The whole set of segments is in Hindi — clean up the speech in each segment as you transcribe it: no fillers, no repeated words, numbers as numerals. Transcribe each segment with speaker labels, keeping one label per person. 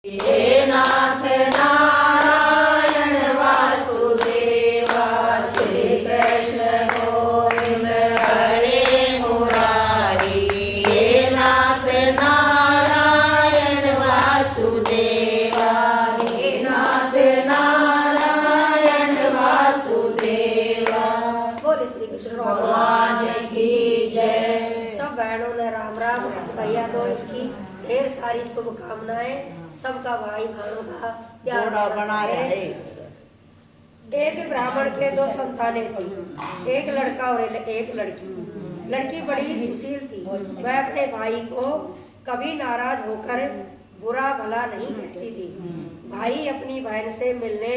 Speaker 1: हे नाथ नारायण वासुदेव श्री कृष्ण गोविंद हरे मुरारी। हे नाथ नारायण वासुदेव, हे नाथ नारायण वासुदेव।
Speaker 2: बोले श्री कृष्ण
Speaker 1: भगवान की जय।
Speaker 2: सब बहनों ने राम राम। भैया दोस्त की ढेर सारी शुभकामनाएं। सबका भाई बहनों का प्यार बना रहे। एक ब्राह्मण के दो संतानें थी, एक लड़का और एक लड़की। लड़की बड़ी सुशील थी। वह अपने भाई को कभी नाराज होकर बुरा भला नहीं कहती थी। भाई अपनी बहन से मिलने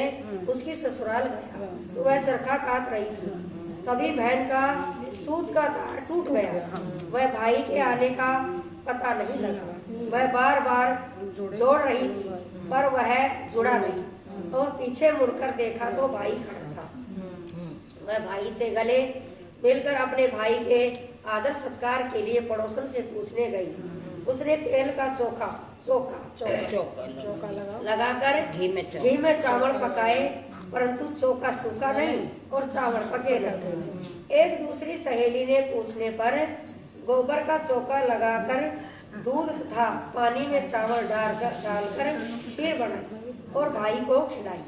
Speaker 2: उसकी ससुराल गया तो वह चरखा काट रही थी। तभी बहन का सूत का तार टूट गया। वह भाई के आने का पता नहीं लगा। वह बार बार जोड़ रही थी पर वह जुड़ा नहीं और पीछे मुड़कर देखा तो भाई खड़ा था। वह भाई से गले मिलकर अपने भाई के आदर सत्कार के लिए पड़ोसन से पूछने गई। उसने तेल का चोखा लगाकर घी में चावल पकाए, परंतु चोखा सूखा नहीं और चावल पके नहीं। एक दूसरी सहेली ने पूछने पर गोबर का चोखा लगाकर दूध तथा पानी में चावल डालकर खीर बनाई और भाई को खिलाई।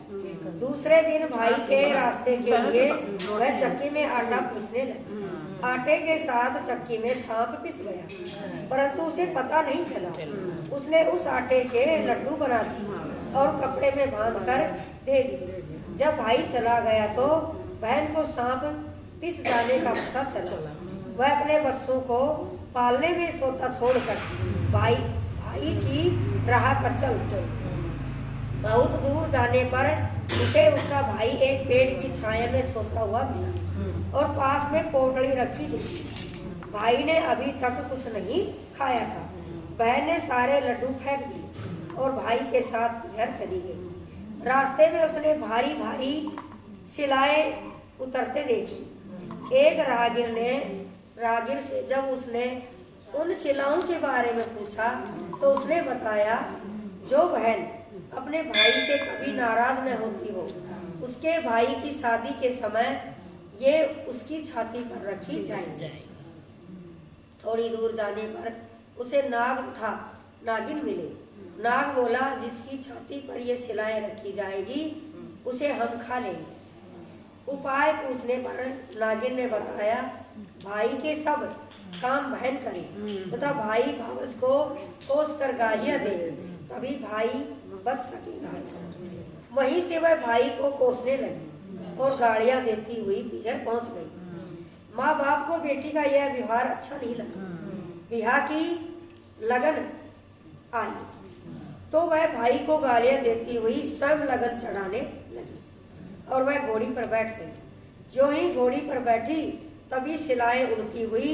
Speaker 2: दूसरे दिन भाई के रास्ते के लिए वह चक्की में आटा पीसने लगी। आटे के साथ चक्की में सांप पिस गया, परंतु उसे पता नहीं चला। उसने उस आटे के लड्डू बना दिए और कपड़े में बांधकर दे दिए। जब भाई चला गया तो बहन को सांप पिस जाने का पता चला। वह अपने बच्चों को पालने में सोता छोड़कर भाई की राह पर चल। बहुत दूर जाने पर उसे उसका भाई एक पेड़ की छाया में सोता हुआ मिला और पास में पोटली रखी थी। भाई ने अभी तक कुछ नहीं खाया था। बहन ने सारे लड्डू फेंक दिए और भाई के साथ पिहर चली गई। रास्ते में उसने भारी भारी शिलाएं उतरते देखी। एक राहगीर से जब उसने उन शिलाओं के बारे में पूछा तो उसने बताया, जो बहन अपने भाई से कभी नाराज न होती हो, उसके भाई की शादी के समय ये उसकी छाती पर रखी जाए। थोड़ी दूर जाने पर उसे नाग तथा नागिन मिले। नाग बोला, जिसकी छाती पर ये शिलाएं रखी जाएगी उसे हम खा लेंगे। उपाय पूछने पर नागिन ने बताया, भाई के सब काम बहन करे तथा भाई भावज को कोस कर गालियां दे, तभी भाई बच सकेगा। वहीं से वह भाई को कोसने लगी और गालियां देती हुई पीहर पहुंच गई। माँ बाप को बेटी का यह व्यवहार अच्छा नहीं लगा। ब्याह की लगन आई तो वह भाई को गालियां देती हुई स्वयं लगन चढ़ाने लगी और वह घोड़ी पर बैठ गई। जो ही घोड़ी पर बैठी तभी शिलाएं उड़ती हुई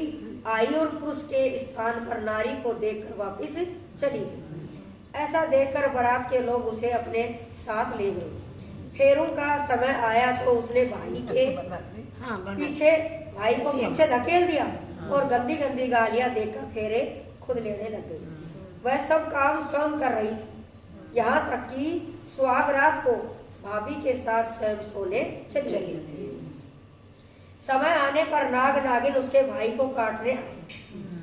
Speaker 2: आई और पुरुष के स्थान पर नारी को देखकर वापस चली गई। ऐसा देखकर बारात के लोग उसे अपने साथ ले गए। फेरों का समय आया तो उसने भाई को पीछे धकेल दिया और गंदी गंदी गालियां देकर फेरे खुद लेने लग गई। वह सब काम स्वयं कर रही थी, यहाँ तक कि सुहाग रात को भाभी के साथ स्वयं सोने चली गई। समय आने पर नाग नागिन उसके भाई को काटने आए।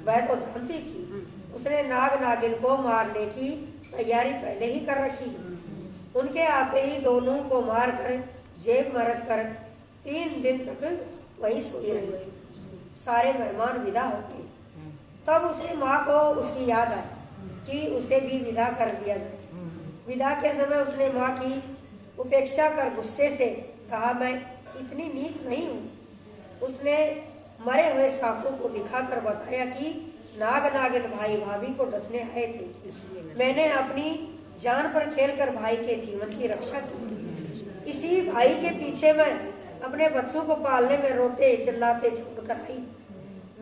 Speaker 2: वह तो जानती थी, उसने नाग नागिन को मारने की तैयारी पहले ही कर रखी थी। उनके आते ही दोनों को मारकर जेब में रखकर 3 दिन तक वही सोई रही। सारे मेहमान विदा हो गए। तब उसकी माँ को उसकी याद आई कि उसे भी विदा कर दिया जाए। विदा के समय उसने माँ की उपेक्षा कर गुस्से से कहा, मैं इतनी नीच नहीं हूँ। उसने मरे हुए सांपों को दिखाकर बताया कि नाग नागिन भाई भाभी को डसने आए थे, मैंने अपनी जान पर खेलकर भाई के जीवन की रक्षा की। इसी भाई के पीछे मैं अपने बच्चों को पालने में रोते चिल्लाते छोड़कर आई।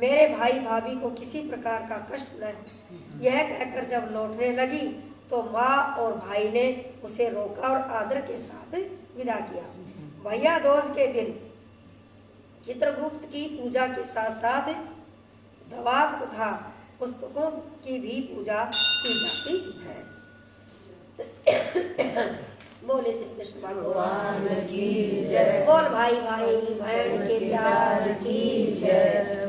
Speaker 2: मेरे भाई भाभी को किसी प्रकार का कष्ट न हो। यह कहकर जब लौटने लगी तो माँ और भाई ने उसे रोका और आदर के साथ विदा किया। भैया दूज के दिन चित्रगुप्त की पूजा के साथ साथ दवात तथा पुस्तकों की भी पूजा की जाती है।
Speaker 1: भगवान की जय।
Speaker 2: बोल भाई भाई बहन के प्यार की जय।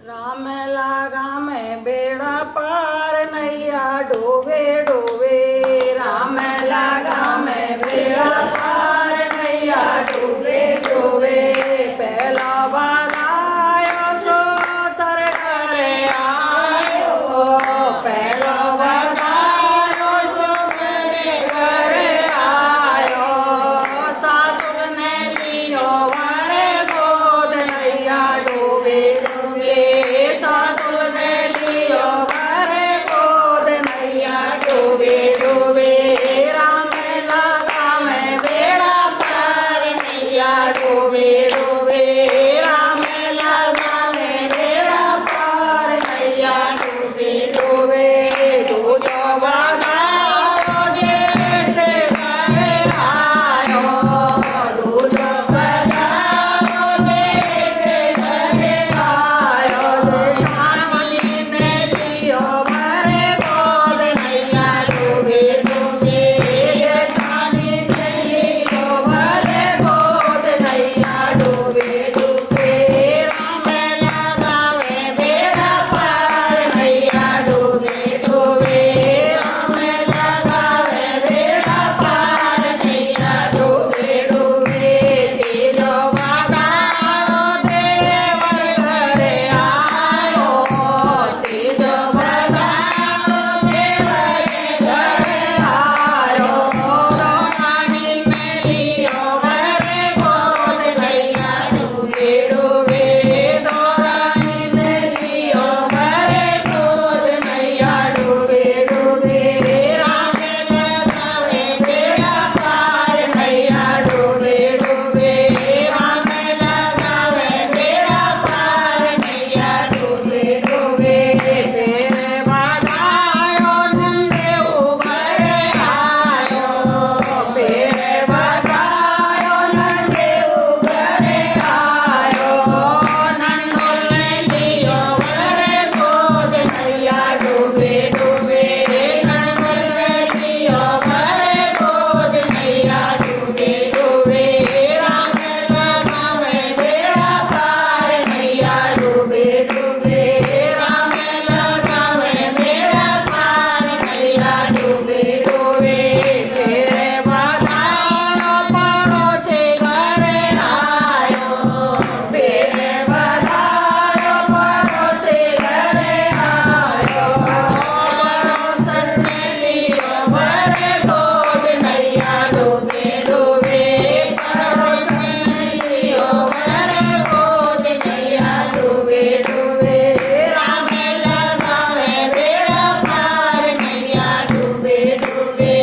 Speaker 3: राम लागा मैं बेड़ा पार नैया डोबे डोबे। राम लागा मैं बेड़ा पार नैया डोबे डोबे। पहला बधायो सो सर करे आयो। पहला बधायो सो करे आयो। सासुर ने लियो वरे गोद नैया डोबे डोबे। सासुर ने लियो वरे गोद नैया डोबे डोबे। राम लगा मैं बेड़ा पार नैया डोबे डोबे। राम लगा मैं बेड़ा पार नैया डोबे डोबे। तू जो बधायो जेठ घरे आयो। तू जो बधायो जेठ घरे आयो। जेठानी ने लियो वरे गोद नैया डोबे डोबे। जेठानी ने लियो वरे गोद नैया डोबे डोबे। राम लगावे बेड़ा पार नैया डोबे डोबे। राम लगावे बेड़ा पार नैया डोबे डोबे। तेजो बधायो देवर घरे आयो। तेजो बधायो देवर घरे आयो। रानी ने लियो वरे गोद नैया डोबे डोबे। रानी ने लियो वरे गोद नैया डोबे डोबे। राम लगावे बेड़ा पार नैया डोबे डोबे। राम लगावे बेड़ा पार नैया डोबे डोबे। तेरे बधायो नंदेऊ घरे आयो। तेरे बधायो नंदेऊ घरे आयो। नंदो ने लियो वरे गोद नैया डोबे डोबे। नंदो ने लियो वरे गोद नैया डोबे डोबे। राम लगावे बेड़ा पार नैया डोबे डोबे। राम लगावे बेड़ा पार नैया डोबे डोबे। तेरे बधायो पड़ोसी घरे आयो। तेरे बधायो पड़ोसी घरे आयो। पड़ोसन ने लियो वरे गोद नैया डोबे डोबे। पड़ोसन ने लियो वरे गोद नैया डोबे डोबे। राम लगावे बेड़ा पार नैया डोबे डोबे।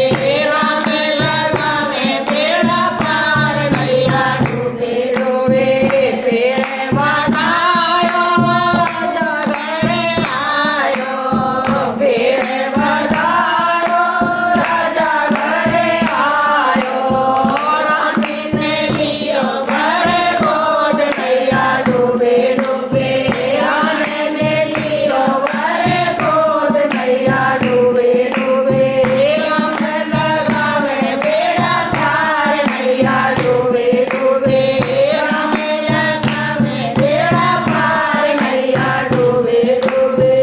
Speaker 3: राम लगावे बेड़ा पार नैया डोबे डोबे। तेरे बधायो राजा घरे आयो। तेरे बधायो राजा घरे आयो। रानी ने लियो वरे गोद नैया डोबे डोबे। रानी ने लियो वरे गोद नैया डोबे डोबे। राम लगावे बेड़ा पार नैया डोबे डोबे। राम लगावे बेड़ा पार नैया डोबे डोबे।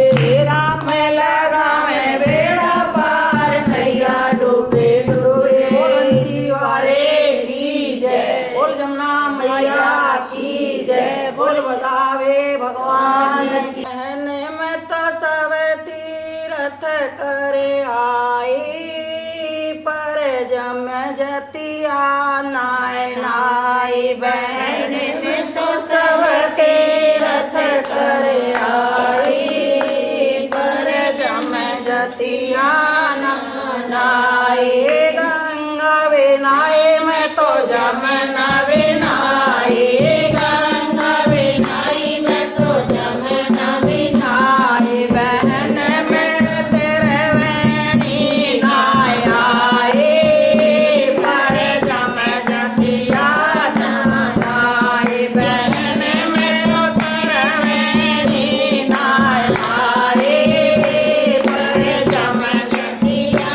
Speaker 3: राम लगावे बेड़ा पार नैया डोबे डोबे। बोल बंसी वारे की जय। बोल जमुना मैया की जय। बोल बधावे भगवान की। कहने में तो सब तीरथ करे आई। पर जम जतिया नाय नाई। बहन में तो सब तीरथ करे आई। पर जम जतिया नाई। गंगा विनाई में तो जमुना विनाई। गंगा विनाई में तो जमुना विनाई। बहन में तेरे वेणी नाय आई। पर जम जतिया नाई। बहन में तो तेरे वेणी नाय आई। पर जम जतिया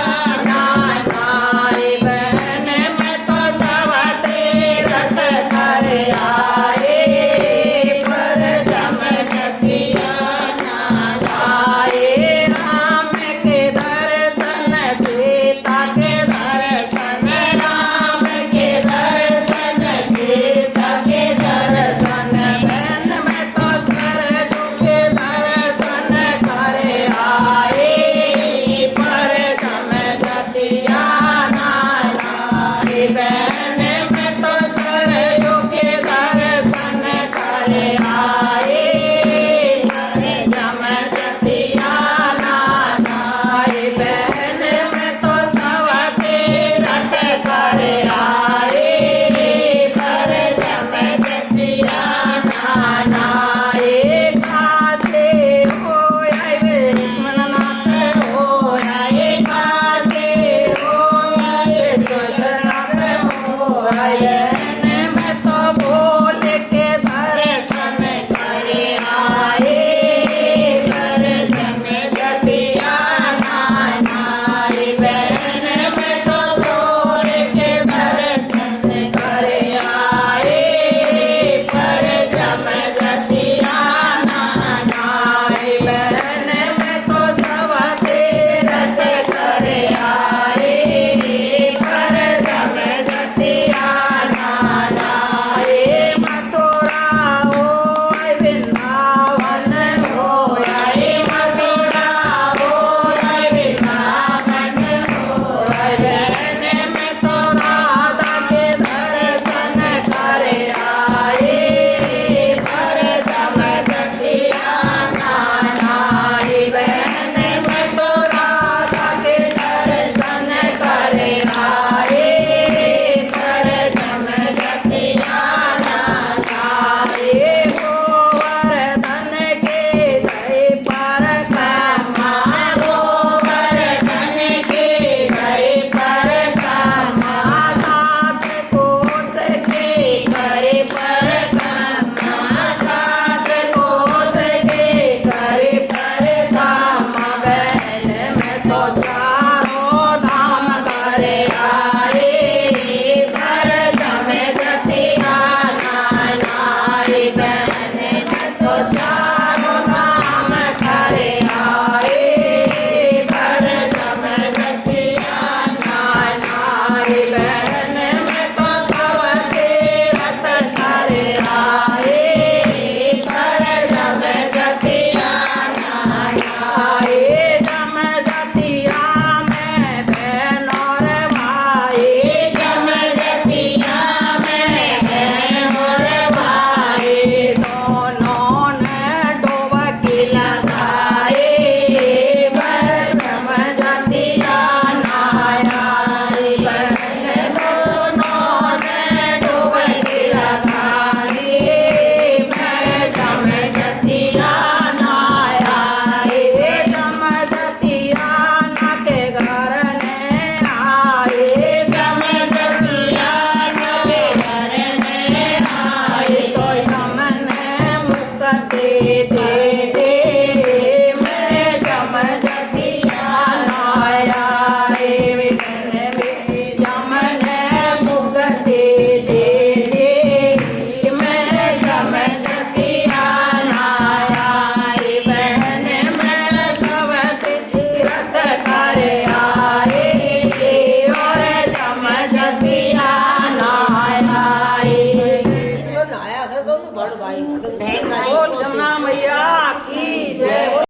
Speaker 3: बोल जमुना मैया की जय।